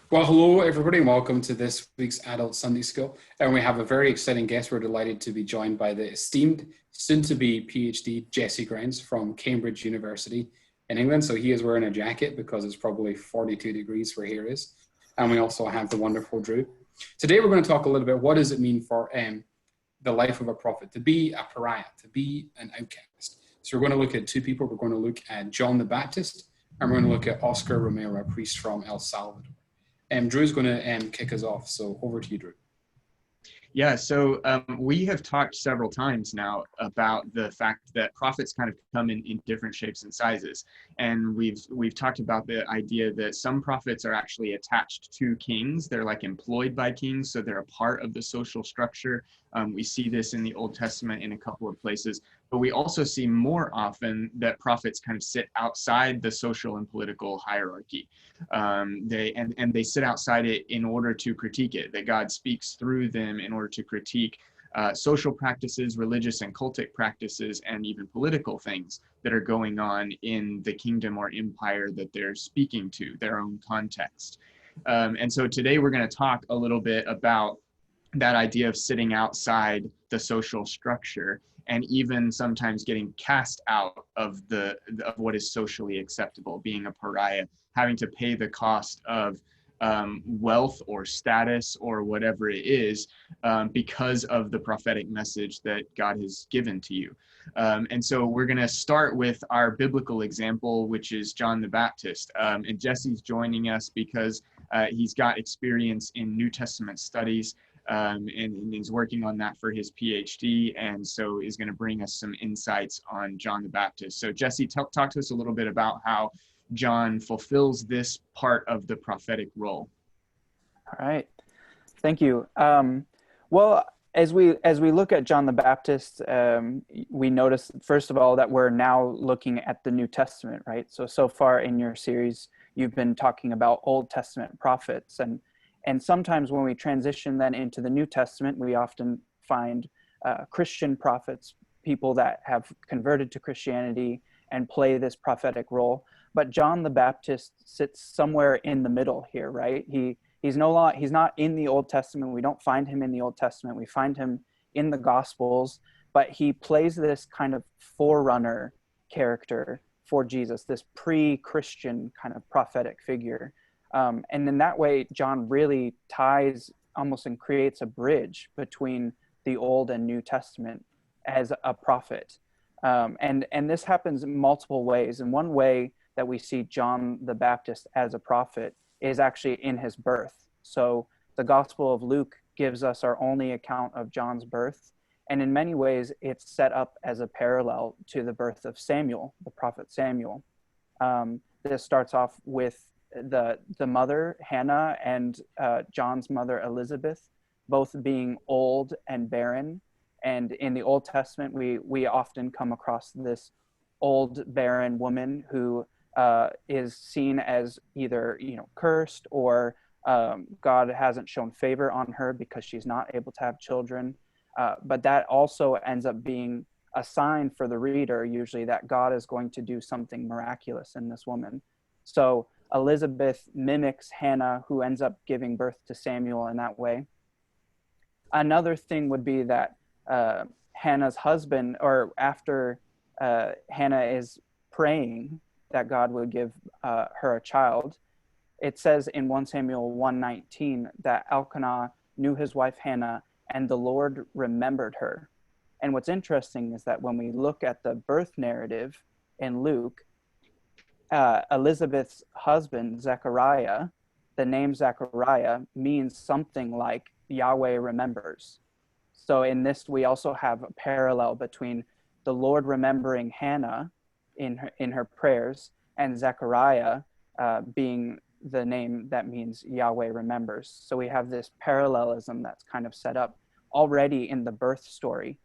Well, hello everybody, and welcome to this week's Adult Sunday School. And we have a very exciting guest. We're delighted to be joined by the esteemed, soon-to-be PhD Jesse Grimes from Cambridge University in England. So he is wearing a jacket because it's probably 42 degrees where here is. And we also have the wonderful Drew. Today we're going to talk a little bit, what does it mean for the life of a prophet, to be a pariah, to be an outcast. So we're going to look at two people. We're going to look at John the Baptist, and we're going to look at Oscar Romero, a priest from El Salvador. Drew's going to kick us off, so over to you, Drew. Yeah, so we have talked several times now about the fact that prophets kind of come in different shapes and sizes. And we've talked about the idea that some prophets are actually attached to kings. They're like employed by kings, so they're a part of the social structure. We see this in the Old Testament in a couple of places, but we also see more often that prophets kind of sit outside the social and political hierarchy. They sit outside it in order to critique it, that God speaks through them in order to critique social practices, religious and cultic practices, and even political things that are going on in the kingdom or empire that they're speaking to, their own context. And so today we're going to talk a little bit about that idea of sitting outside the social structure and even sometimes getting cast out of what is socially acceptable, being a pariah, having to pay the cost of wealth or status or whatever it is because of the prophetic message that God has given to you. And so we're going to start with our biblical example, which is John the Baptist. And Jesse's joining us because he's got experience in New Testament studies. And he's working on that for his PhD, and so is going to bring us some insights on John the Baptist. So Jesse, talk to us a little bit about how John fulfills this part of the prophetic role. All right, thank you. Well, as we look at John the Baptist, we notice first of all that we're now looking at the New Testament, right? So far in your series, you've been talking about Old Testament prophets, and sometimes when we transition then into the New Testament, we often find Christian prophets, people that have converted to Christianity and play this prophetic role. But John the Baptist sits somewhere in the middle here, right? He's not in the Old Testament. We don't find him in the Old Testament. We find him in the Gospels, but he plays this kind of forerunner character for Jesus, this pre-Christian kind of prophetic figure. And in that way, John really ties almost and creates a bridge between the Old and New Testament as a prophet. And this happens in multiple ways. And one way that we see John the Baptist as a prophet is actually in his birth. So the Gospel of Luke gives us our only account of John's birth. And in many ways, it's set up as a parallel to the birth of Samuel, the prophet Samuel. This starts off with the mother, Hannah, and John's mother, Elizabeth, both being old and barren. And in the Old Testament, we often come across this old, barren woman who is seen as either cursed or God hasn't shown favor on her because she's not able to have children. But that also ends up being a sign for the reader, usually, that God is going to do something miraculous in this woman. So Elizabeth mimics Hannah, who ends up giving birth to Samuel in that way. Another thing would be that Hannah's husband, or after Hannah is praying that God would give her a child, it says in 1 Samuel 1:19 that Elkanah knew his wife Hannah, and the Lord remembered her. And what's interesting is that when we look at the birth narrative in Luke, Elizabeth's husband, Zechariah, the name Zechariah means something like Yahweh remembers. So in this, we also have a parallel between the Lord remembering Hannah in her prayers and Zechariah being the name that means Yahweh remembers. So we have this parallelism that's kind of set up already in the birth story.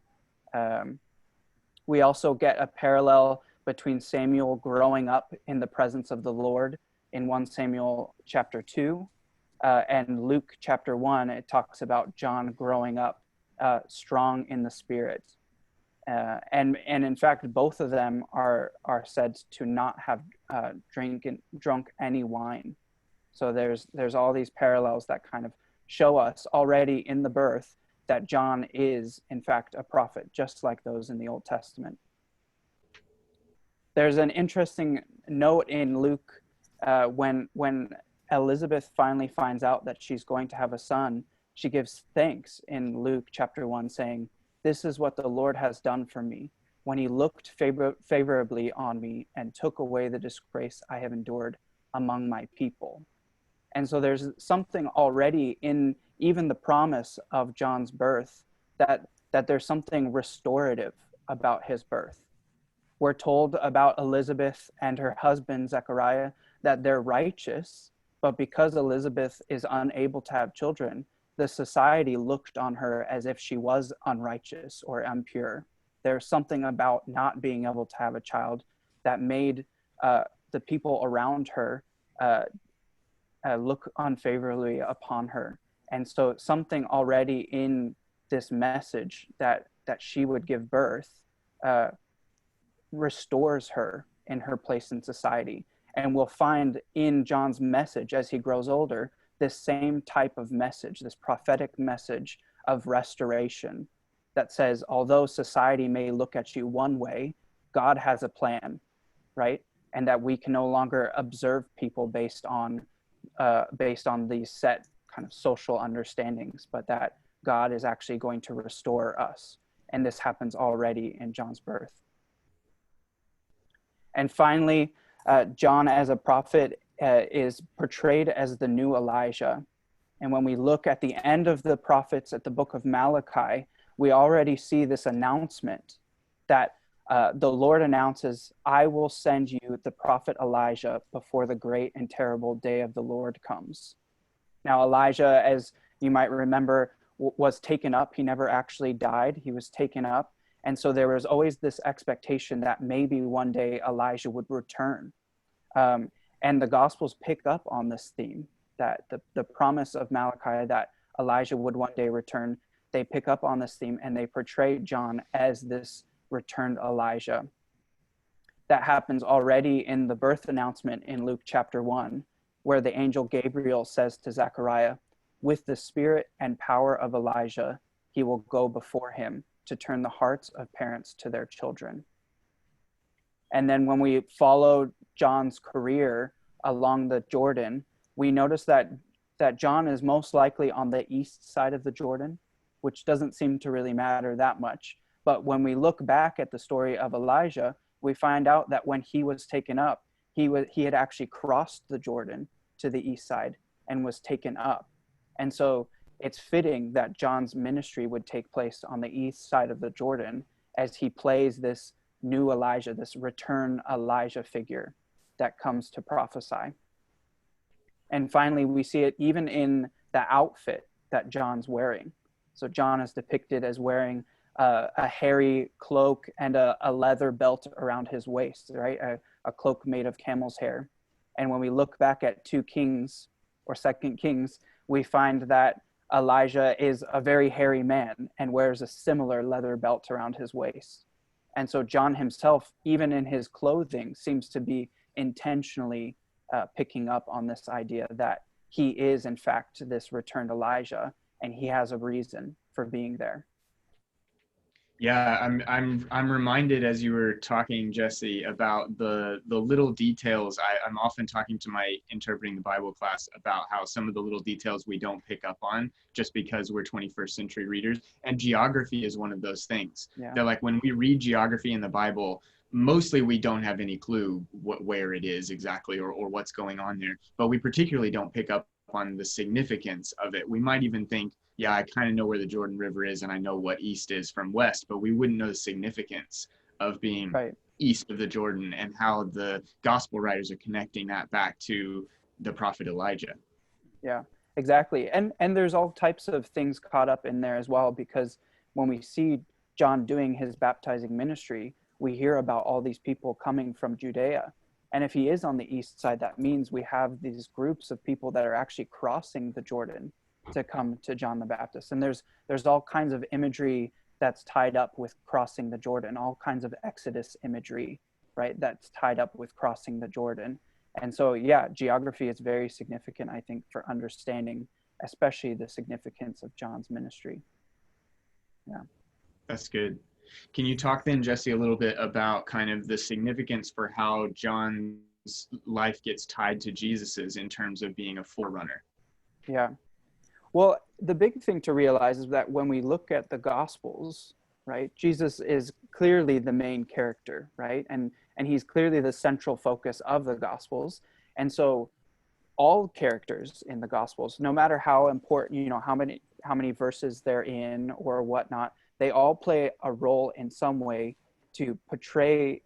We also get a parallel between Samuel growing up in the presence of the Lord in 1 Samuel chapter 2 and Luke chapter 1. It talks about John growing up strong in the Spirit. And in fact, both of them are said to not have drunk any wine. So there's all these parallels that kind of show us already in the birth that John is in fact a prophet, just like those in the Old Testament. There's an interesting note in Luke when Elizabeth finally finds out that she's going to have a son. She gives thanks in Luke chapter 1, saying, "This is what the Lord has done for me, when he looked favorably on me and took away the disgrace I have endured among my people." And so there's something already in even the promise of John's birth that there's something restorative about his birth. We're told about Elizabeth and her husband Zechariah that they're righteous, but because Elizabeth is unable to have children, the society looked on her as if she was unrighteous or impure. There's something about not being able to have a child that made the people around her look unfavorably upon her. And so something already in this message that she would give birth restores her in her place in society. And we'll find in John's message as he grows older, this same type of message, this prophetic message of restoration that says, although society may look at you one way, God has a plan, right? And that we can no longer observe people based on these set kind of social understandings, but that God is actually going to restore us. And this happens already in John's birth. And finally, John as a prophet is portrayed as the new Elijah. And when we look at the end of the prophets at the book of Malachi, we already see this announcement that the Lord announces, "I will send you the prophet Elijah before the great and terrible day of the Lord comes." Now, Elijah, as you might remember, was taken up. He never actually died. He was taken up. And so there was always this expectation that maybe one day Elijah would return. And the Gospels pick up on this theme, that the promise of Malachi that Elijah would one day return, they pick up on this theme and they portray John as this returned Elijah. That happens already in the birth announcement in Luke chapter 1, where the angel Gabriel says to Zechariah, "With the spirit and power of Elijah, he will go before him to turn the hearts of parents to their children." And then when we follow John's career along the Jordan, we notice that John is most likely on the east side of the Jordan, which doesn't seem to really matter that much. But when we look back at the story of Elijah, we find out that when he was taken up, he had actually crossed the Jordan to the east side and was taken up. And so it's fitting that John's ministry would take place on the east side of the Jordan as he plays this new Elijah, this return Elijah figure that comes to prophesy. And finally, we see it even in the outfit that John's wearing. So John is depicted as wearing a hairy cloak and a leather belt around his waist, right? A cloak made of camel's hair. And when we look back at 2 Kings or 2 Kings, we find that Elijah is a very hairy man and wears a similar leather belt around his waist. And so John himself, even in his clothing, seems to be intentionally picking up on this idea that he is, in fact, this returned Elijah, and he has a reason for being there. Yeah, I'm reminded as you were talking, Jesse, about the little details. I'm often talking to my interpreting the Bible class about how some of the little details we don't pick up on just because we're 21st century readers. And geography is one of those things. Yeah. That like when we read geography in the Bible, mostly we don't have any clue where it is exactly or what's going on there. But we particularly don't pick up on the significance of it. We might even think, yeah, I kind of know where the Jordan River is and I know what east is from west, but we wouldn't know the significance of being Right. east of the Jordan and how the gospel writers are connecting that back to the prophet Elijah. Yeah, exactly. And there's all types of things caught up in there as well, because when we see John doing his baptizing ministry, we hear about all these people coming from Judea. And if he is on the east side, that means we have these groups of people that are actually crossing the Jordan to come to John the Baptist. And there's all kinds of imagery that's tied up with crossing the Jordan, all kinds of Exodus imagery, right, that's tied up with crossing the Jordan. And so, yeah, geography is very significant, I think, for understanding, especially the significance of John's ministry. Yeah. That's good. Can you talk then, Jesse, a little bit about kind of the significance for how John's life gets tied to Jesus's in terms of being a forerunner? Yeah. Well, the big thing to realize is that when we look at the Gospels, right, Jesus is clearly the main character, right? And he's clearly the central focus of the Gospels. And so all characters in the Gospels, no matter how important, you know, how many verses they're in or whatnot, they all play a role in some way to portray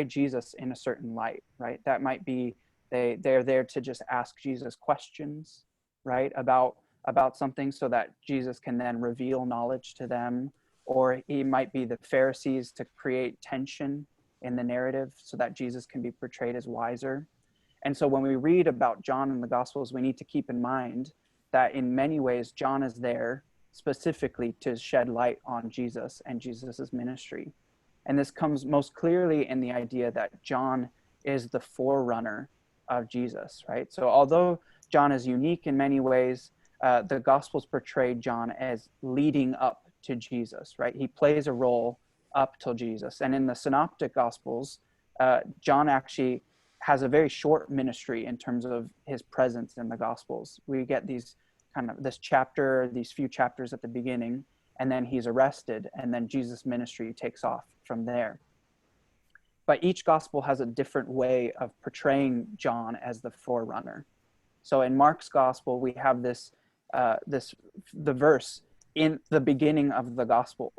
Jesus in a certain light, right? That might be they're there to just ask Jesus questions, right, about something so that Jesus can then reveal knowledge to them, or he might be the Pharisees to create tension in the narrative so that Jesus can be portrayed as wiser. And so when we read about John in the Gospels, we need to keep in mind that in many ways, John is there specifically to shed light on Jesus and Jesus's ministry. And this comes most clearly in the idea that John is the forerunner of Jesus, right? So although John is unique in many ways, the Gospels portray John as leading up to Jesus, right? He plays a role up till Jesus. And in the Synoptic Gospels, John actually has a very short ministry in terms of his presence in the Gospels. We get these these few chapters at the beginning, and then he's arrested, and then Jesus' ministry takes off from there. But each Gospel has a different way of portraying John as the forerunner. So in Mark's Gospel, we have the verse in the beginning of the Gospel,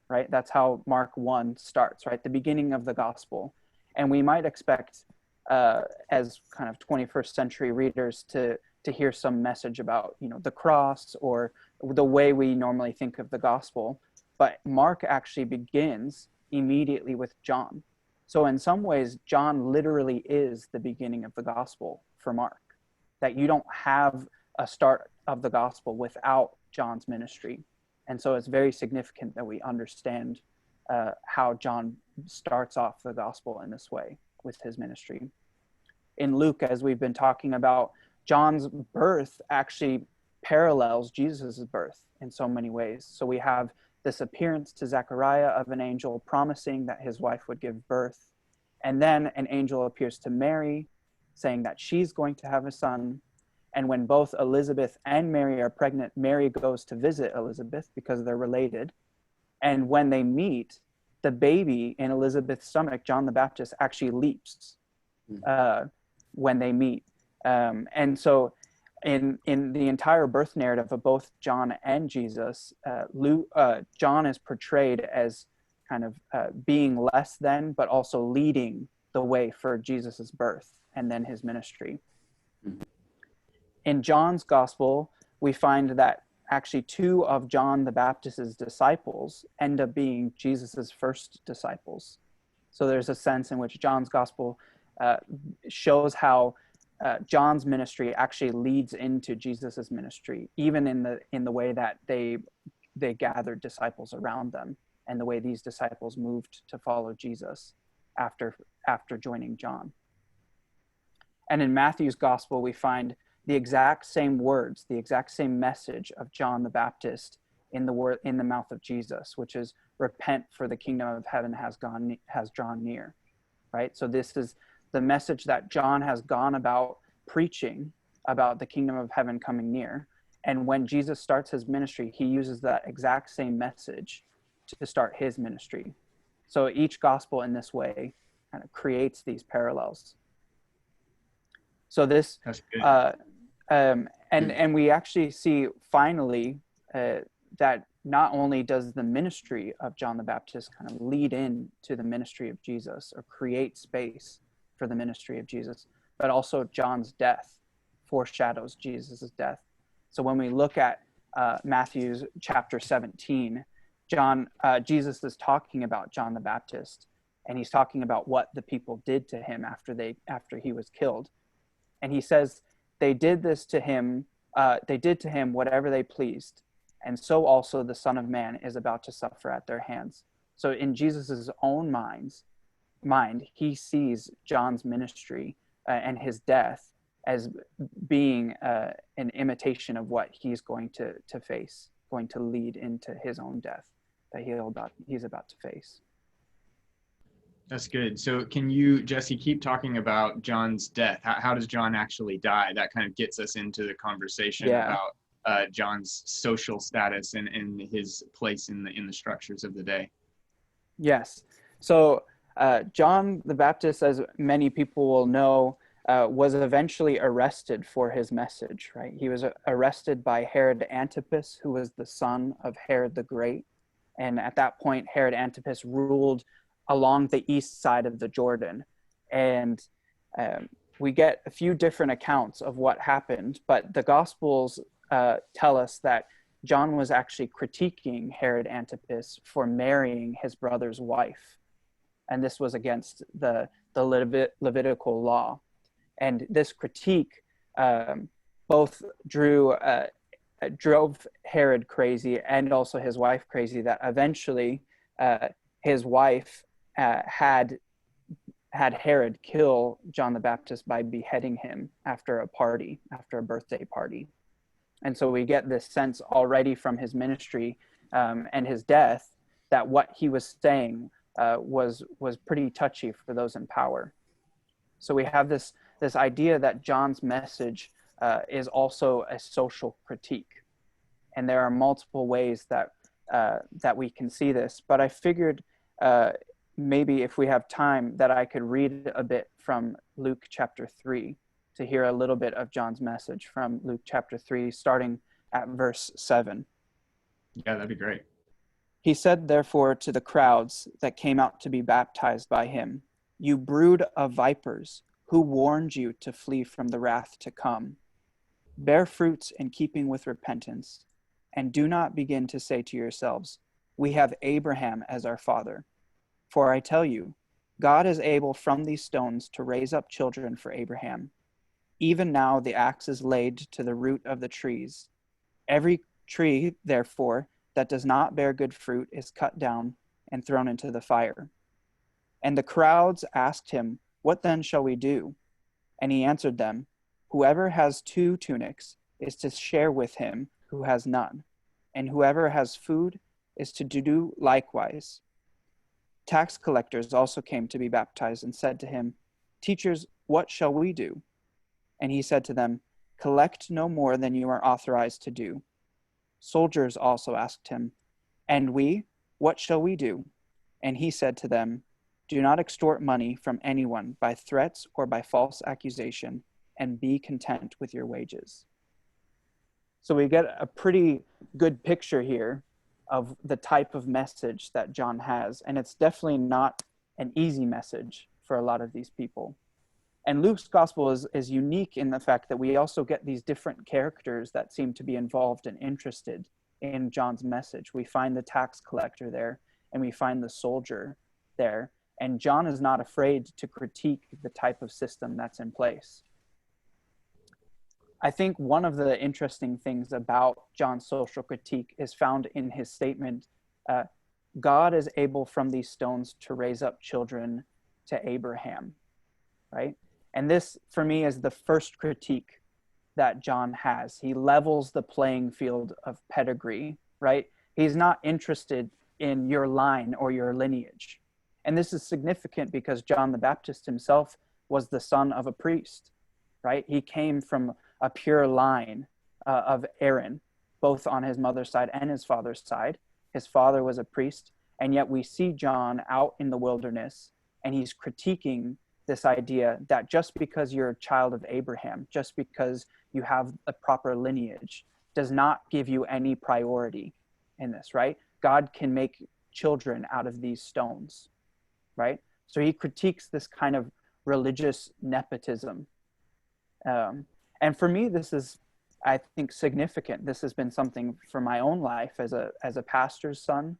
right? That's how Mark 1 starts, right? The beginning of the Gospel. And we might expect as kind of 21st century readers to hear some message about, you know, the cross or the way we normally think of the gospel. But Mark actually begins immediately with John. So in some ways, John literally is the beginning of the gospel for Mark, that you don't have a start of the gospel without John's ministry. And so it's very significant that we understand how John starts off the gospel in this way with his ministry. In Luke, as we've been talking about, John's birth actually parallels Jesus's birth in so many ways. So we have this appearance to Zechariah of an angel promising that his wife would give birth. And then an angel appears to Mary saying that she's going to have a son. And when both Elizabeth and Mary are pregnant, Mary goes to visit Elizabeth because they're related. And when they meet, the baby in Elizabeth's stomach, John the Baptist, actually leaps when they meet. And so in the entire birth narrative of both John and Jesus, John is portrayed as kind of being less than, but also leading the way for Jesus's birth and then his ministry. Mm-hmm. In John's gospel, we find that actually two of John the Baptist's disciples end up being Jesus's first disciples. So there's a sense in which John's gospel shows how John's ministry actually leads into Jesus's ministry, even in the way that they gathered disciples around them, and the way these disciples moved to follow Jesus after joining John. And in Matthew's gospel, we find the exact same words, the exact same message of John the Baptist in the mouth of Jesus, which is repent, for the kingdom of heaven has drawn near. Right? So this is the message that John has gone about preaching about the kingdom of heaven coming near. And when Jesus starts his ministry, he uses that exact same message to start his ministry. So each gospel in this way kind of creates these parallels. So this, and we actually see finally that not only does the ministry of John the Baptist kind of lead in to the ministry of Jesus or create space for the ministry of Jesus, but also John's death foreshadows Jesus's death. So when we look at Matthew's chapter 17, Jesus is talking about John the Baptist, and he's talking about what the people did to him after he was killed. And he says, they did to him whatever they pleased, and so also the Son of Man is about to suffer at their hands. So in Jesus's own mind, he sees John's ministry and his death as being an imitation of what he's going to face, going to lead into his own death that he's about to face. That's good. So can you, Jesse, keep talking about John's death? How does John actually die? That kind of gets us into the conversation about John's social status and his place in the structures of the day. Yes. So John the Baptist, as many people will know, was eventually arrested for his message, right? He was arrested by Herod Antipas, who was the son of Herod the Great. And at that point, Herod Antipas ruled along the east side of the Jordan. And we get a few different accounts of what happened, but the Gospels tell us that John was actually critiquing Herod Antipas for marrying his brother's wife. And this was against the Levitical law. And this critique both drove Herod crazy and also his wife crazy, that eventually his wife had Herod kill John the Baptist by beheading him after a birthday party. And so we get this sense already from his ministry and his death that what he was saying was pretty touchy for those in power. So we have this idea that John's message is also a social critique. And there are multiple ways that we can see this. But I figured maybe if we have time that I could read a bit from Luke chapter 3 to hear a little bit of John's message from Luke chapter 3, starting at verse 7. Yeah, that'd be great. He said, therefore, to the crowds that came out to be baptized by him, "You brood of vipers, who warned you to flee from the wrath to come? Bear fruits in keeping with repentance, and do not begin to say to yourselves, 'We have Abraham as our father.' For I tell you, God is able from these stones to raise up children for Abraham. Even now the axe is laid to the root of the trees. Every tree, therefore, that does not bear good fruit is cut down and thrown into the fire." And the crowds asked him, "What then shall we do?" And he answered them, "Whoever has 2 tunics is to share with him who has none, and whoever has food is to do likewise." Tax collectors also came to be baptized and said to him, "Teachers, what shall we do?" And he said to them, "Collect no more than you are authorized to do." Soldiers also asked him, "And we, what shall we do?" And he said to them, "Do not extort money from anyone by threats or by false accusation, and be content with your wages." So we get a pretty good picture here of the type of message that John has. And it's definitely not an easy message for a lot of these people. And Luke's gospel is unique in the fact that we also get these different characters that seem to be involved and interested in John's message. We find the tax collector there, and we find the soldier there. And John is not afraid to critique the type of system that's in place. I think one of the interesting things about John's social critique is found in his statement, God is able from these stones to raise up children to Abraham, right? And this, for me, is the first critique that John has. He levels the playing field of pedigree, right? He's not interested in your line or your lineage. And this is significant because John the Baptist himself was the son of a priest, right? He came from a pure line of Aaron, both on his mother's side and his father's side. His father was a priest, and yet we see John out in the wilderness, and he's critiquing this idea that just because you're a child of Abraham, just because you have a proper lineage, does not give you any priority in this, right? God can make children out of these stones, right? So he critiques this kind of religious nepotism. And for me, this is, I think, significant. This has been something for my own life as a pastor's son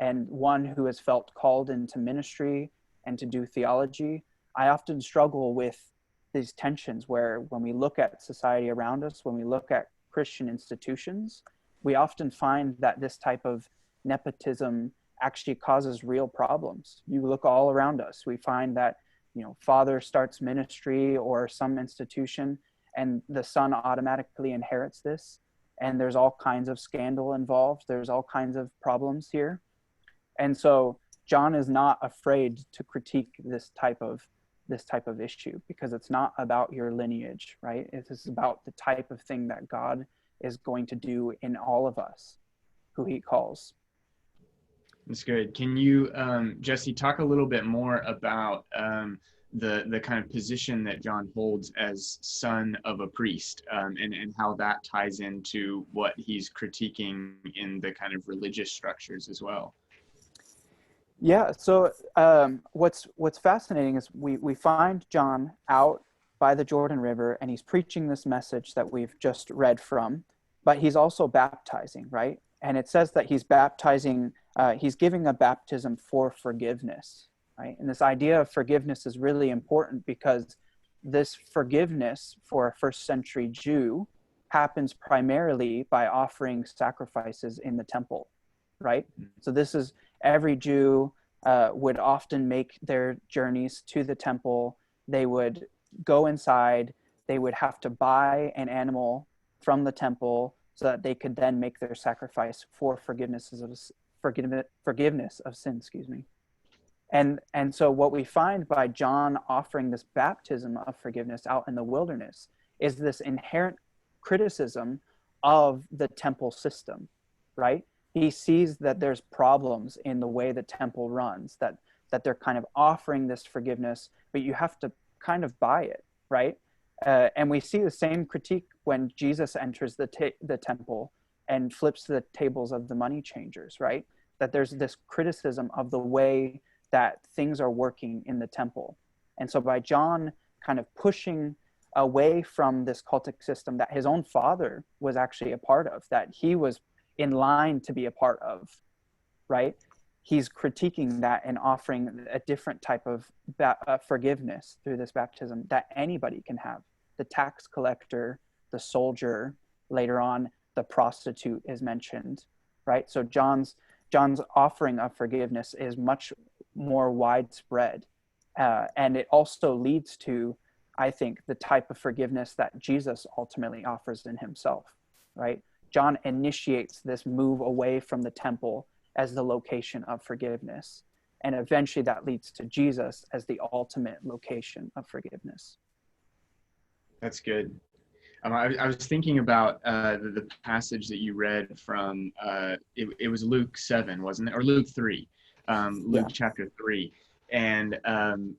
and one who has felt called into ministry and to do theology. I often struggle with these tensions where when we look at society around us, when we look at Christian institutions, we often find that this type of nepotism actually causes real problems. You look all around us, we find that father starts ministry or some institution, and the son automatically inherits this, and there's all kinds of scandal involved. There's all kinds of problems here. And so John is not afraid to critique this type of issue, because it's not about your lineage, right? It's about the type of thing that God is going to do in all of us who he calls. That's good. Can you, Jesse, talk a little bit more about the kind of position that John holds as son of a priest, and how that ties into what he's critiquing in the kind of religious structures as well? Yeah. So what's fascinating is we find John out by the Jordan River, and he's preaching this message that we've just read from, but he's also baptizing, right? And it says that he's baptizing, he's giving a baptism for forgiveness, right? And this idea of forgiveness is really important, because this forgiveness for a first century Jew happens primarily by offering sacrifices in the temple, right? So this is, every Jew would often make their journeys to the temple. They would go inside, they would have to buy an animal from the temple so that they could then make their sacrifice for forgiveness of sin, excuse me. And so what we find by John offering this baptism of forgiveness out in the wilderness is this inherent criticism of the temple system, right? He sees that there's problems in the way the temple runs, that they're kind of offering this forgiveness, but you have to kind of buy it, right? And we see the same critique when Jesus enters the temple and flips the tables of the money changers, right? That there's this criticism of the way that things are working in the temple. And so by John kind of pushing away from this cultic system that his own father was actually a part of, that he was in line to be a part of, right? He's critiquing that and offering a different type of forgiveness through this baptism that anybody can have. The tax collector, the soldier, later on, the prostitute is mentioned, right? So John's offering of forgiveness is much more widespread. And it also leads to, I think, the type of forgiveness that Jesus ultimately offers in himself, right? John initiates this move away from the temple as the location of forgiveness. And eventually that leads to Jesus as the ultimate location of forgiveness. That's good. I was thinking about the passage that you read from, it was Luke 7, wasn't it? Or Luke 3, Luke chapter 3. And I'm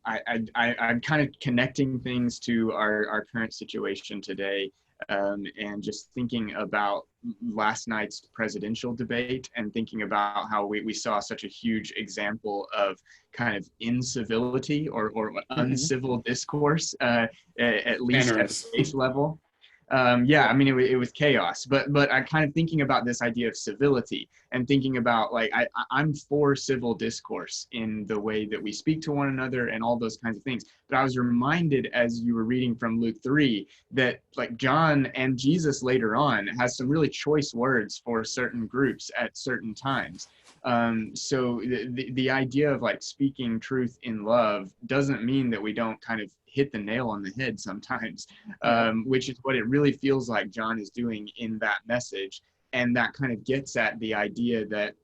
kind of connecting things to our current situation today, and just thinking about last night's presidential debate, and thinking about how we saw such a huge example of kind of incivility or uncivil discourse, at least at the base level. I mean, it was chaos, but I'm kind of thinking about this idea of civility, and thinking about, like, I'm for civil discourse in the way that we speak to one another and all those kinds of things. But I was reminded, as you were reading from Luke 3, that, like, John and Jesus later on has some really choice words for certain groups at certain times. So the idea of, like, speaking truth in love doesn't mean that we don't kind of hit the nail on the head sometimes, which is what it really feels like John is doing in that message. And that kind of gets at the idea that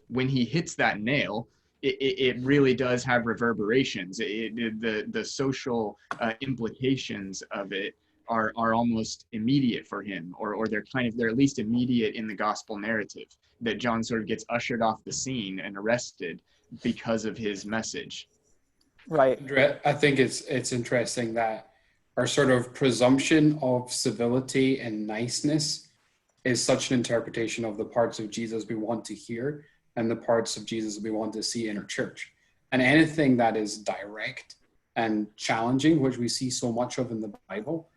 when he hits that nail, it really does have reverberations. The social implications of it are almost immediate for him, or they're at least immediate in the gospel narrative, that John sort of gets ushered off the scene and arrested because of his message. Right. I think it's interesting that our sort of presumption of civility and niceness is such an interpretation of the parts of Jesus we want to hear and the parts of Jesus we want to see in our church. And anything that is direct and challenging, which we see so much of in the Bible,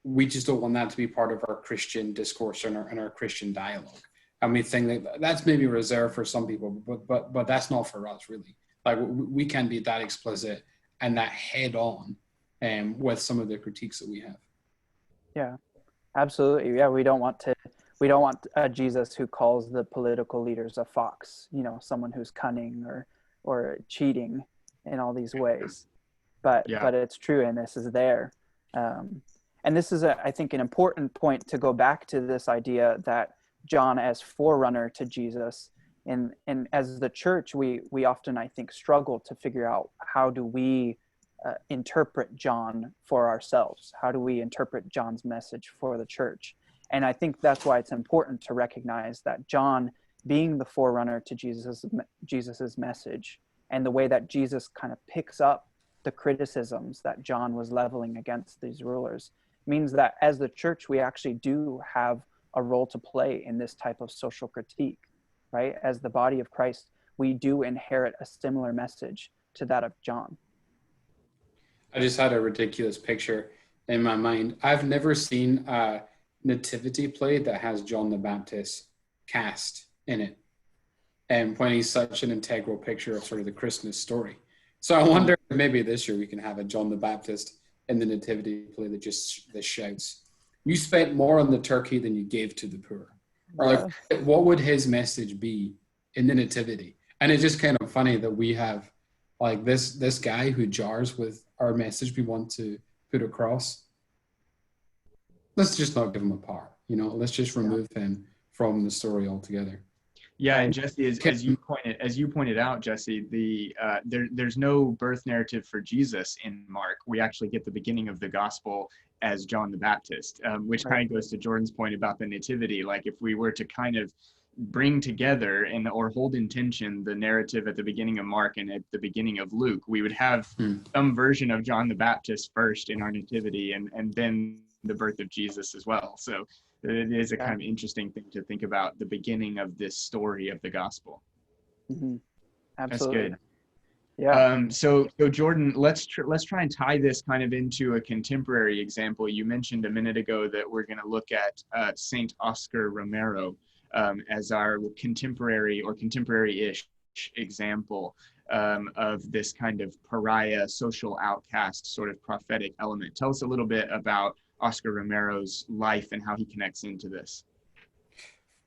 we just don't want that to be part of our Christian discourse and our Christian dialogue. And we think that that's maybe reserved for some people, but that's not for us, really. Like, we can be that explicit and that head on with some of the critiques that we have. Yeah, absolutely. Yeah, we don't want a Jesus who calls the political leaders a fox, someone who's cunning or cheating in all these ways. but Yeah. but it's true, and this is there. And this is, I think, an important point to go back to this idea that John as forerunner to Jesus. And as the church, we often, I think, struggle to figure out how do we interpret John for ourselves? How do we interpret John's message for the church? And I think that's why it's important to recognize that John, being the forerunner to Jesus's message, and the way that Jesus kind of picks up the criticisms that John was leveling against these rulers, means that as the church, we actually do have a role to play in this type of social critique, right? As the body of Christ, we do inherit a similar message to that of John. I just had a ridiculous picture in my mind. I've never seen a nativity play that has John the Baptist cast in it, and when he's such an integral picture of sort of the Christmas story. So I wonder if maybe this year we can have a John the Baptist in the nativity play that just shouts, "You spent more on the turkey than you gave to the poor." Or like, what would his message be in the nativity? And it's just kind of funny that we have like this guy who jars with our message we want to put across. Let's just not give him a part, let's just remove him from the story altogether. Yeah, and Jesse, as you pointed out, Jesse, there's no birth narrative for Jesus in Mark. We actually get the beginning of the gospel as John the Baptist, which kind of goes to Jordan's point about the nativity. Like if we were to kind of bring together or hold in tension the narrative at the beginning of Mark and at the beginning of Luke, we would have some version of John the Baptist first in our nativity, and then the birth of Jesus as well. So it is a kind of interesting thing to think about, the beginning of this story of the gospel. Mm-hmm. Absolutely. That's good. Yeah. So Jordan, let's try and tie this kind of into a contemporary example. You mentioned a minute ago that we're going to look at Saint Oscar Romero as our contemporary or contemporary-ish example of this kind of pariah, social outcast sort of prophetic element. Tell us a little bit about Oscar Romero's life and how he connects into this.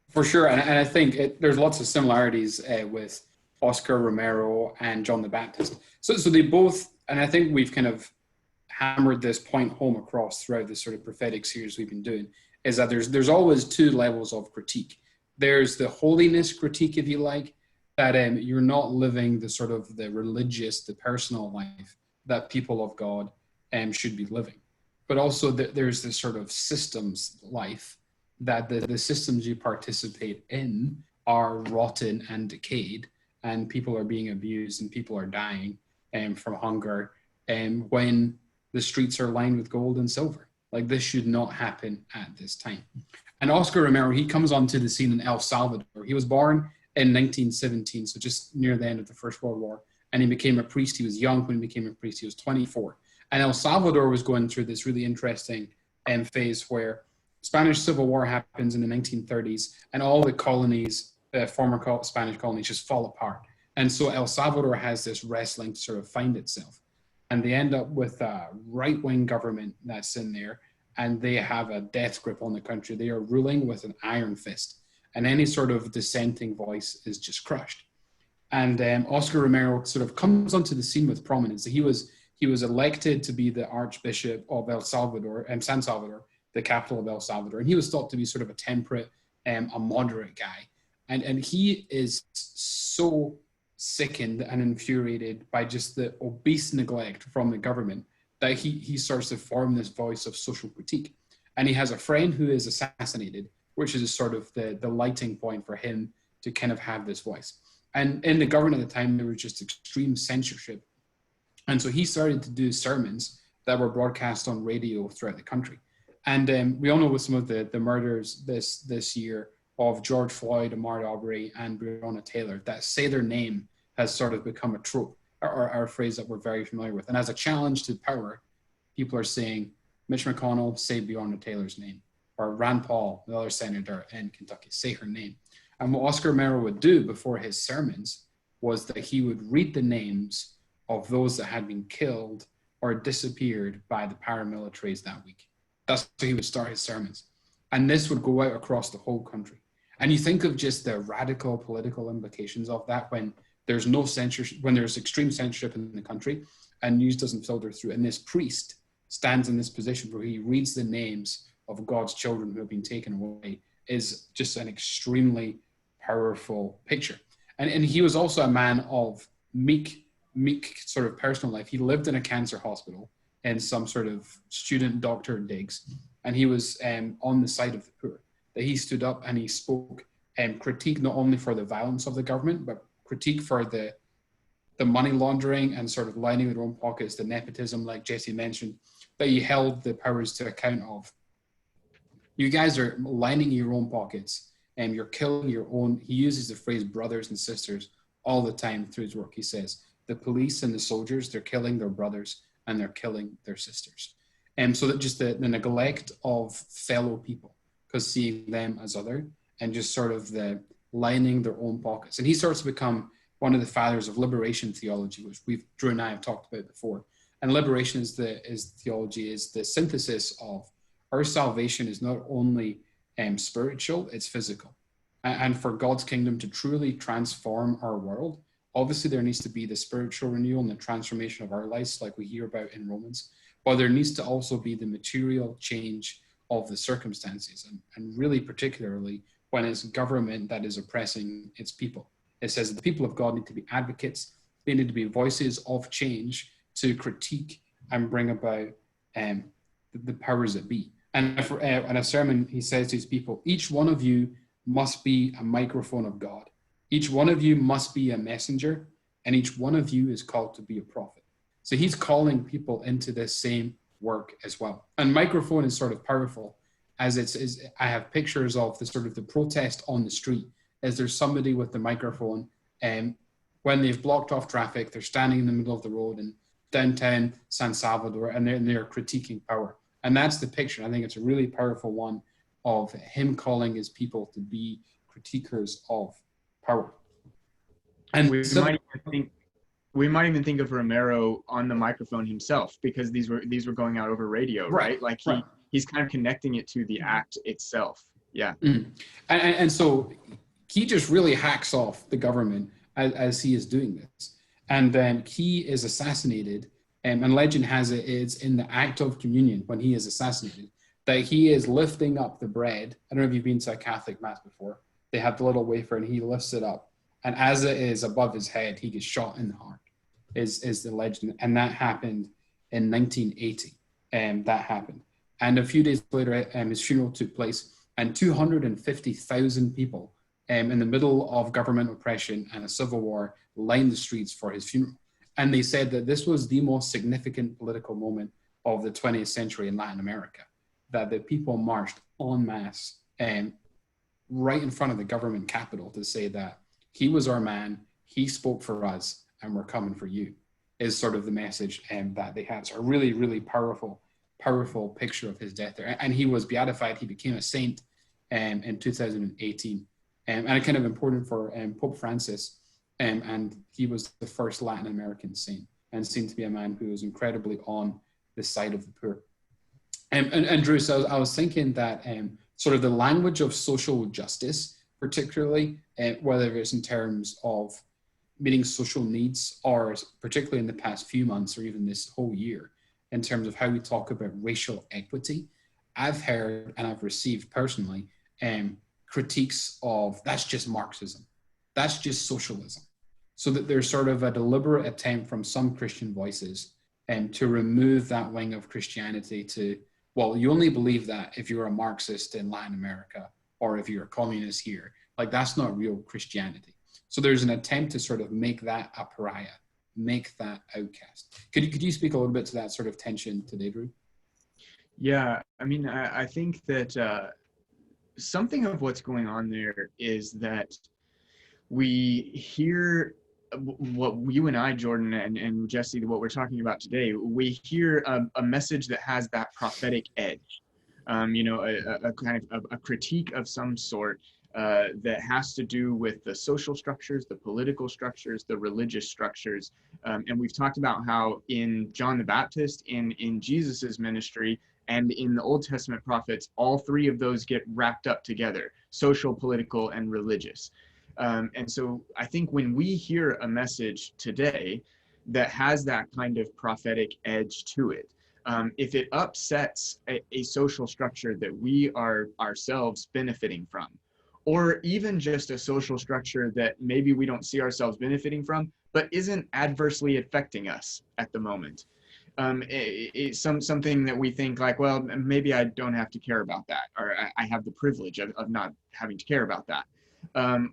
For sure, and I think there's lots of similarities with Oscar Romero and John the Baptist. So they both, and I think we've kind of hammered this point home across throughout this sort of prophetic series we've been doing, is that there's always two levels of critique. There's the holiness critique, if you like, that you're not living the sort of the religious, the personal life that people of God should be living. But also there's this sort of systems life that the systems you participate in are rotten and decayed, and people are being abused and people are dying from hunger, when the streets are lined with gold and silver. Like, this should not happen at this time. And Oscar Romero, he comes onto the scene in El Salvador. He was born in 1917, so just near the end of the First World War, and he became a priest. He was young when he became a priest. He was 24. And El Salvador was going through this really interesting phase where Spanish Civil War happens in the 1930s, and all the colonies, former Spanish colonies, just fall apart. And so El Salvador has this wrestling to sort of find itself. And they end up with a right-wing government that's in there, and they have a death grip on the country. They are ruling with an iron fist, and any sort of dissenting voice is just crushed. And Oscar Romero sort of comes onto the scene with prominence. He was elected to be the Archbishop of El Salvador, San Salvador, the capital of El Salvador. And he was thought to be sort of a temperate, a moderate guy. And he is so sickened and infuriated by just the obese neglect from the government that he starts to form this voice of social critique. And he has a friend who is assassinated, which is sort of the lighting point for him to kind of have this voice. And in the government at the time, there was just extreme censorship. And so he started to do sermons that were broadcast on radio throughout the country. And we all know with some of the murders this year of George Floyd, Ahmaud Arbery, and Breonna Taylor, that say their name has sort of become a trope, or a phrase that we're very familiar with. And as a challenge to power, people are saying, Mitch McConnell, say Breonna Taylor's name, or Rand Paul, the other senator in Kentucky, say her name. And what Oscar Romero would do before his sermons was that he would read the names of those that had been killed or disappeared by the paramilitaries that week. That's how he would start his sermons. And this would go out across the whole country. And you think of just the radical political implications of that when there's no censorship, when there's extreme censorship in the country, and news doesn't filter through. And this priest stands in this position where he reads the names of God's children who have been taken away, is just an extremely powerful picture. And he was also a man of meek sort of personal life. He lived in a cancer hospital in some sort of student doctor digs, and he was on the side of the poor. That he stood up and he spoke critique not only for the violence of the government, but critique for the money laundering and sort of lining their own pockets, the nepotism, like Jesse mentioned, that he held the powers to account of. You guys are lining your own pockets, and you're killing your own. He uses the phrase brothers and sisters all the time through his work. He says, the police and the soldiers, they're killing their brothers and they're killing their sisters. And so that just the neglect of fellow people, because seeing them as other, and just sort of the lining their own pockets. And he starts to become one of the fathers of liberation theology, which Drew and I have talked about before. And liberation is the synthesis of our salvation is not only spiritual, it's physical. And for God's kingdom to truly transform our world, obviously there needs to be the spiritual renewal and the transformation of our lives, like we hear about in Romans, but there needs to also be the material change of the circumstances, and really particularly when it's government that is oppressing its people. It says that the people of God need to be advocates, they need to be voices of change to critique and bring about the powers that be. And in a sermon, he says to his people, each one of you must be a microphone of God. Each one of you must be a messenger, and each one of you is called to be a prophet. So he's calling people into this same work as well. And microphone is sort of powerful, as I have pictures of the sort of the protest on the street, as there's somebody with the microphone, and when they've blocked off traffic, they're standing in the middle of the road in downtown San Salvador, and they're critiquing power. And that's the picture. I think it's a really powerful one of him calling his people to be critiquers of power. And we might even think of Romero on the microphone himself, because these were going out over radio, right? Like he's kind of connecting it to the act itself. Yeah. Mm-hmm. And so he just really hacks off the government as he is doing this. And then he is assassinated. And legend has it's in the act of communion when he is assassinated, that he is lifting up the bread. I don't know if you've been to a Catholic mass before. They have the little wafer and he lifts it up. And as it is above his head, he gets shot in the heart, is the legend. And that happened in 1980. That happened. And a few days later, his funeral took place, and 250,000 people in the middle of government oppression and a civil war lined the streets for his funeral. And they said that this was the most significant political moment of the 20th century in Latin America, that the people marched en masse right in front of the government capital to say that he was our man, he spoke for us, and we're coming for you, is sort of the message that they had. So a really, really powerful picture of his death there. And he was beatified, he became a saint in 2018. And it kind of important for Pope Francis, and he was the first Latin American saint, and seemed to be a man who was incredibly on the side of the poor. And Drew, so I was thinking that sort of the language of social justice, particularly, whether it's in terms of meeting social needs, or particularly in the past few months or even this whole year, in terms of how we talk about racial equity, I've heard and I've received personally critiques of that's just Marxism, that's just socialism. So that there's sort of a deliberate attempt from some Christian voices to remove that wing of Christianity to, well, you only believe that if you're a Marxist in Latin America or if you're a communist here. Like, that's not real Christianity. So there's an attempt to sort of make that a pariah, make that outcast. Could you speak a little bit to that sort of tension today, Drew? Yeah, I mean, I think that something of what's going on there is that we hear what you and I, Jordan, and Jesse, what we're talking about today, we hear a message that has that prophetic edge, a kind of a critique of some sort that has to do with the social structures, the political structures, the religious structures. And we've talked about how in John the Baptist, in Jesus's ministry, and in the Old Testament prophets, all three of those get wrapped up together: social, political, and religious. And so I think when we hear a message today that has that kind of prophetic edge to it. If it upsets a social structure that we are ourselves benefiting from, or even just a social structure that maybe we don't see ourselves benefiting from, but isn't adversely affecting us at the moment. Something that we think like, well, maybe I don't have to care about that, or I have the privilege of not having to care about that.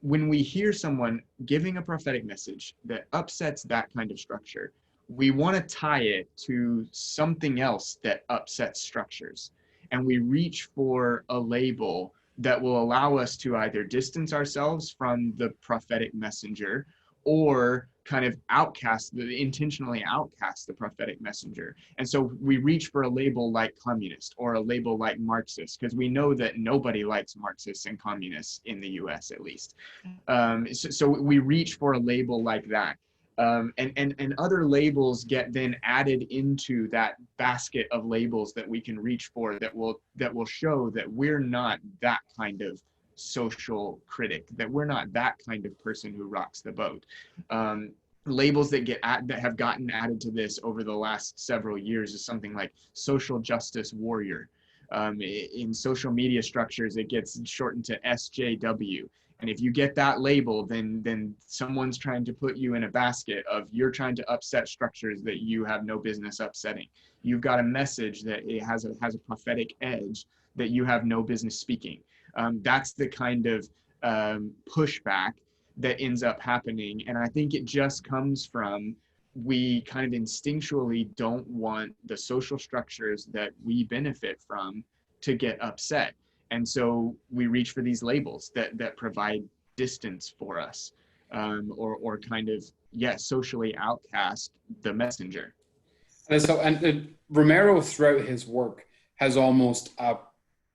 When we hear someone giving a prophetic message that upsets that kind of structure, we want to tie it to something else that upsets structures. And we reach for a label that will allow us to either distance ourselves from the prophetic messenger or kind of intentionally outcast the prophetic messenger. And so we reach for a label like communist or a label like Marxist, because we know that nobody likes Marxists and communists in the US, at least. So we reach for a label like that. And other labels get then added into that basket of labels that we can reach for that will show that we're not that kind of social critic, that we're not that kind of person who rocks the boat. Labels that have gotten added to this over the last several years is something like social justice warrior. In social media structures, it gets shortened to SJW. And if you get that label, then someone's trying to put you in a basket of you're trying to upset structures that you have no business upsetting. You've got a message that it has a prophetic edge that you have no business speaking. That's the kind of pushback that ends up happening. And I think it just comes from we kind of instinctually don't want the social structures that we benefit from to get upset. And so we reach for these labels that provide distance for us, or kind of, socially outcast the messenger. And so, Romero throughout his work has almost a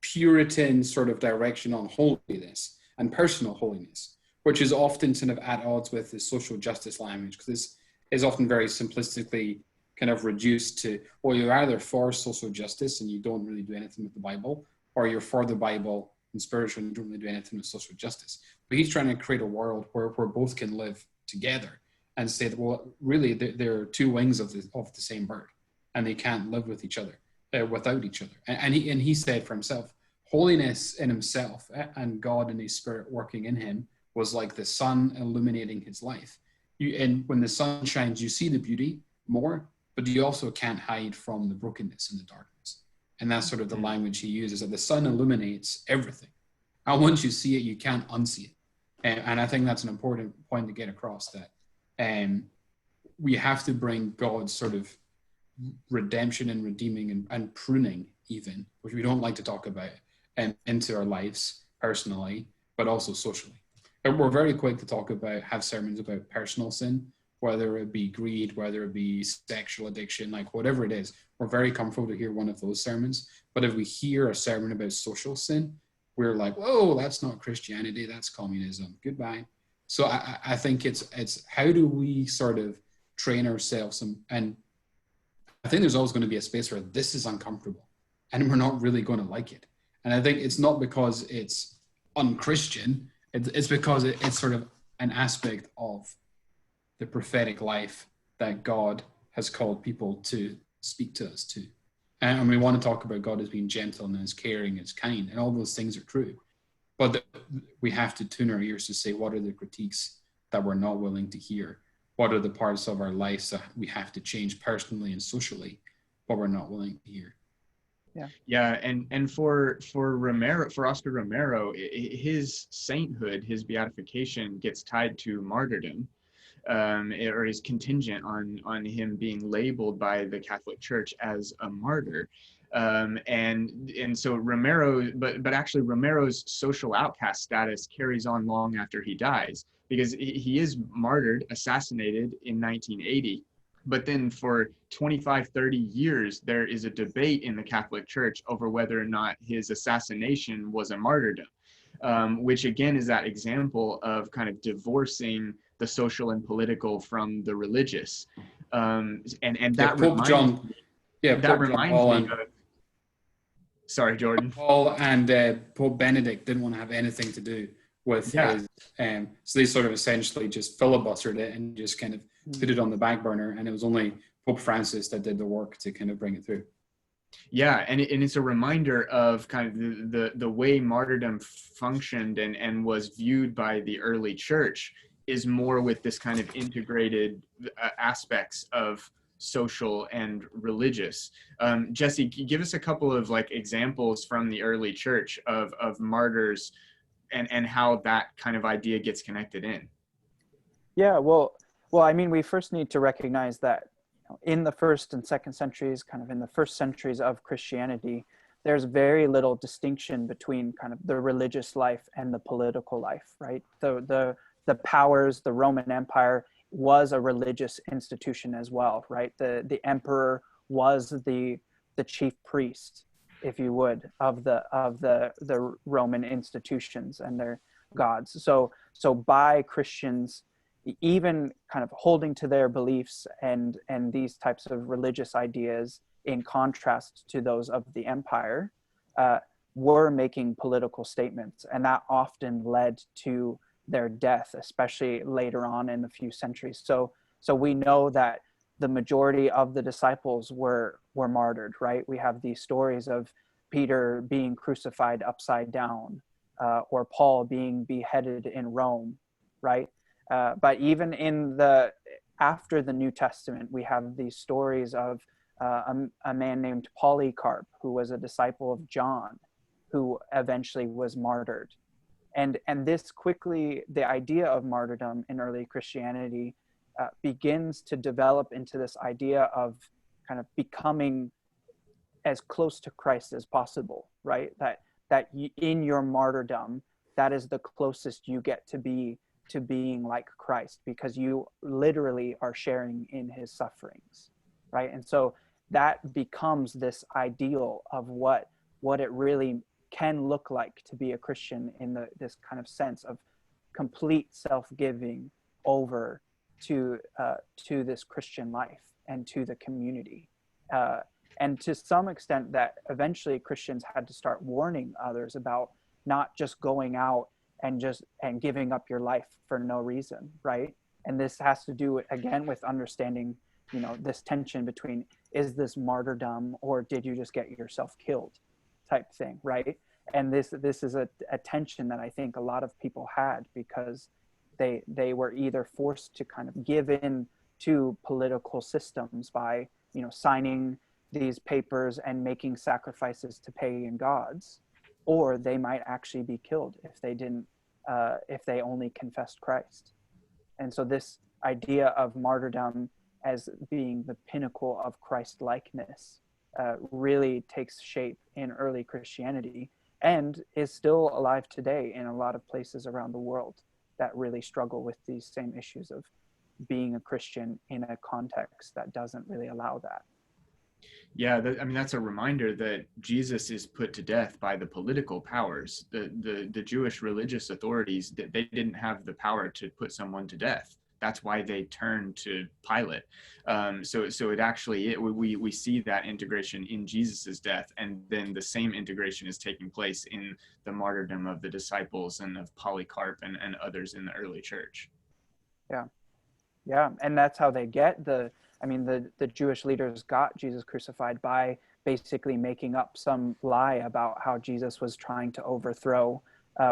Puritan sort of direction on holiness and personal holiness, which is often sort of at odds with the social justice language, because this is often very simplistically kind of reduced to, well, you're either for social justice and you don't really do anything with the Bible, or you're for the Bible and spiritual and don't really do anything with social justice. But he's trying to create a world where both can live together and say that, well, really, they're two wings of the same bird, and they can't live with each other, without each other. And he said for himself, holiness in himself and God and his spirit working in him was like the sun illuminating his life. And when the sun shines, you see the beauty more, but you also can't hide from the brokenness and the darkness. And that's sort of the language he uses, that the sun illuminates everything. And once you see it, you can't unsee it. And I think that's an important point to get across, that we have to bring God's sort of redemption and redeeming and pruning, even, which we don't like to talk about, into our lives personally, but also socially. And we're very quick to have sermons about personal sin, whether it be greed, whether it be sexual addiction, like whatever it is. We're very comfortable to hear one of those sermons. But if we hear a sermon about social sin, we're like, whoa, that's not Christianity, that's communism, goodbye. So I think it's how do we sort of train ourselves, and I think there's always going to be a space where this is uncomfortable and we're not really going to like it. And I think it's not because it's unchristian, it's because it's sort of an aspect of the prophetic life that God has called people to speak to us to. And we want to talk about God as being gentle and as caring, as kind, and all those things are true. But we have to tune our ears to say, what are the critiques that we're not willing to hear? What are the parts of our lives that we have to change personally and socially, but we're not willing to hear? Yeah, and for Romero, for Oscar Romero, his sainthood, his beatification gets tied to martyrdom. Or is contingent on him being labeled by the Catholic Church as a martyr. And so Romero, but actually Romero's social outcast status carries on long after he dies, because he is martyred, assassinated in 1980. But then for 25, 30 years, there is a debate in the Catholic Church over whether or not his assassination was a martyrdom, which again is that example of kind of divorcing the social and political from the religious. And that Pope John, that reminds me of, sorry, Jordan. Paul and Pope Benedict didn't want to have anything to do with Yeah. his, so they sort of essentially just filibustered it and just kind of put it on the back burner, and it was only Pope Francis that did the work to kind of bring it through. Yeah, and it's a reminder of kind of the way martyrdom functioned and was viewed by the early church is more with this kind of integrated aspects of social and religious. Jesse, give us a couple of like examples from the early church of martyrs and how that kind of idea gets connected in. Yeah, well, I mean, we first need to recognize that in the first and second centuries, kind of in the first centuries of Christianity, there's very little distinction between kind of the religious life and the political life, right? The powers, the Roman Empire was a religious institution as well, right? The emperor was the chief priest, if you would, of the Roman institutions and their gods. So by Christians even kind of holding to their beliefs and these types of religious ideas in contrast to those of the empire, were making political statements, and that often led to their death, especially later on in the few centuries. So we know that the majority of the disciples were martyred, right? We have these stories of Peter being crucified upside down, or Paul being beheaded in Rome, right? But even after the New Testament, we have these stories of a man named Polycarp, who was a disciple of John, who eventually was martyred. And this quickly, the idea of martyrdom in early Christianity begins to develop into this idea of kind of becoming as close to Christ as possible, right? That in your martyrdom, that is the closest you get to being like Christ, because you literally are sharing in his sufferings, right? And so that becomes this ideal of what it really can look like to be a Christian in this kind of sense of complete self-giving over to this Christian life and to the community. And to some extent that eventually Christians had to start warning others about not just going out and giving up your life for no reason, right? And this has to do again with understanding, this tension between, is this martyrdom or did you just get yourself killed type thing, right? And this is a tension that I think a lot of people had, because they were either forced to kind of give in to political systems by, signing these papers and making sacrifices to pagan gods, or they might actually be killed if they only confessed Christ. And so this idea of martyrdom as being the pinnacle of Christ-likeness really takes shape in early Christianity and is still alive today in a lot of places around the world that really struggle with these same issues of being a Christian in a context that doesn't really allow that. Yeah, that's a reminder that Jesus is put to death by the political powers. The Jewish religious authorities, they didn't have the power to put someone to death. That's why they turned to Pilate. So it actually, we see that integration in Jesus's death, and then the same integration is taking place in the martyrdom of the disciples and of Polycarp and others in the early church. Yeah, and that's how they get the Jewish leaders got Jesus crucified by basically making up some lie about how Jesus was trying to overthrow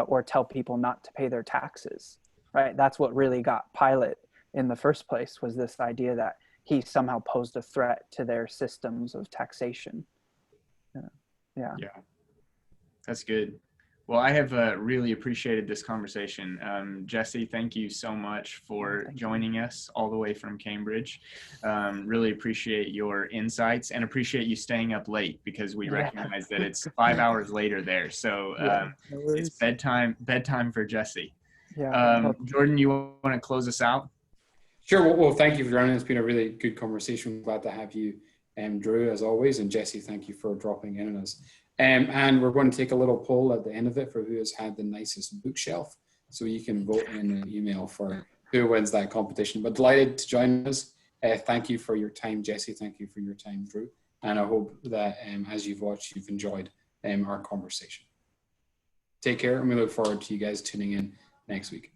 or tell people not to pay their taxes, right? That's what really got Pilate in the first place, was this idea that he somehow posed a threat to their systems of taxation. Yeah. That's good. Well, I have really appreciated this conversation. Jesse, thank you so much for joining us all the way from Cambridge. Really appreciate your insights and appreciate you staying up late, because we recognize that it's 5 hours later there. So it's bedtime for Jesse. Jordan, you want to close us out? Sure. Well, thank you for joining. It's been a really good conversation. Glad to have you, Drew, as always. And Jesse, thank you for dropping in on us. And we're going to take a little poll at the end of it for who has had the nicest bookshelf. So you can vote in an email for who wins that competition. But delighted to join us. Thank you for your time, Jesse. Thank you for your time, Drew. And I hope that as you've watched, you've enjoyed our conversation. Take care, and we look forward to you guys tuning in next week.